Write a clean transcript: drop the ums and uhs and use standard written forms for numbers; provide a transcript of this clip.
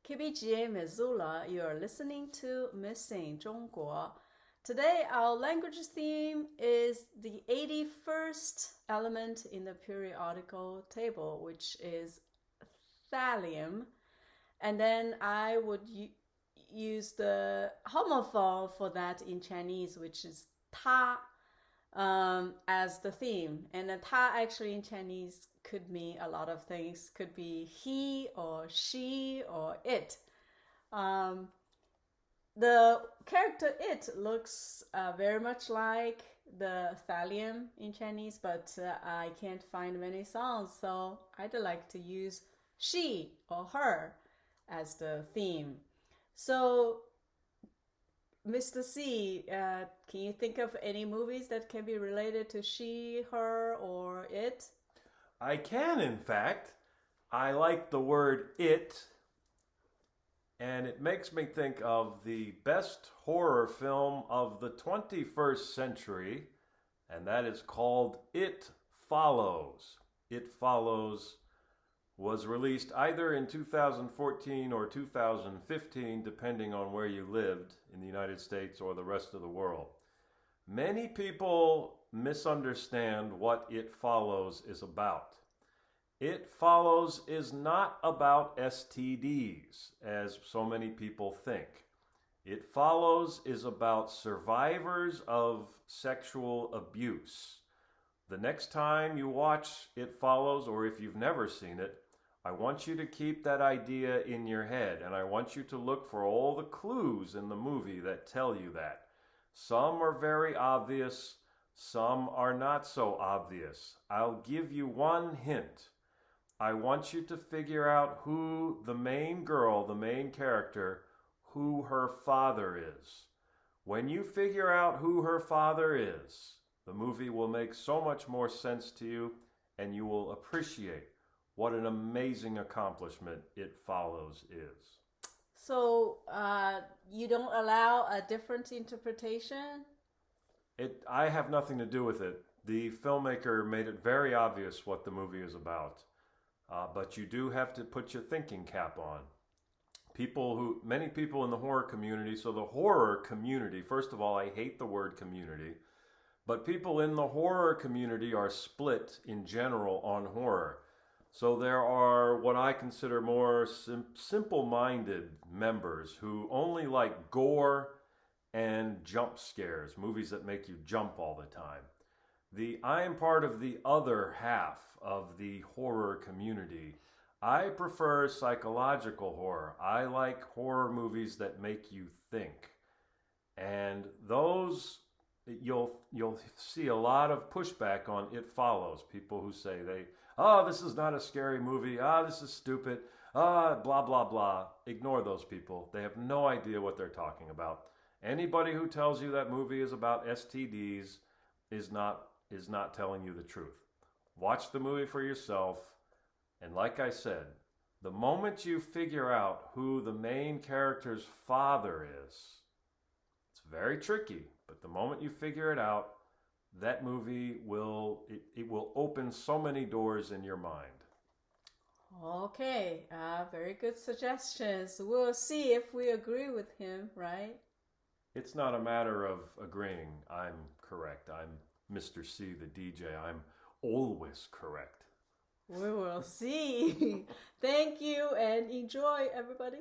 KBGA Missoula, you are listening to Missing Zhongguo. Today, our language theme is the 81st element in the periodical table, which is thallium. And then I would use the homophone for that in Chinese, which is ta, as the theme. And the ta actually in Chinese could mean a lot of things. Could be he or she or it. The character it looks very much like the thallium in Chinese, but I can't find many songs, so I'd like to use she or her as the theme. So, Mr. C, can you think of any movies that can be related to she, her, or it? I can, in fact. I like the word it, and it makes me think of the best horror film of the 21st century, and that is called It Follows. It Follows was released either in 2014 or 2015, depending on where you lived in the United States or the rest of the world. Many people misunderstand what It Follows is about. It Follows is not about STDs, as so many people think. It Follows is about survivors of sexual abuse. The next time you watch It Follows, or if you've never seen it, I want you to keep that idea in your head, and I want you to look for all the clues in the movie that tell you that. Some are very obvious, some are not so obvious. I'll give you one hint. I want you to figure out who the main girl, the main character, who her father is. When you figure out who her father is, the movie will make so much more sense to you, and you will appreciate what an amazing accomplishment It Follows is. So, you don't allow a different interpretation? I have nothing to do with it. The filmmaker made it very obvious what the movie is about. But you do have to put your thinking cap on. Many people in the horror community, so the horror community, first of all, I hate the word community, but people in the horror community are split in general on horror. So there are what I consider more simple-minded members who only like gore and jump scares, movies that make you jump all the time. I am part of the other half of the horror community. I prefer psychological horror. I like horror movies that make you think. And those, you'll see a lot of pushback on It Follows. People who say this is not a scary movie. This is stupid. Blah, blah, blah. Ignore those people. They have no idea what they're talking about. Anybody who tells you that movie is about STDs is not telling you the truth. Watch the movie for yourself, and like I said, the moment you figure out who the main character's father is, it's very tricky, but the moment you figure it out, that movie will open so many doors in your mind. Okay, very good suggestions. We'll see if we agree with him, right? It's not a matter of agreeing. I'm correct. I'm Mr. C, the DJ. I'm always correct. We will see. Thank you and enjoy, everybody.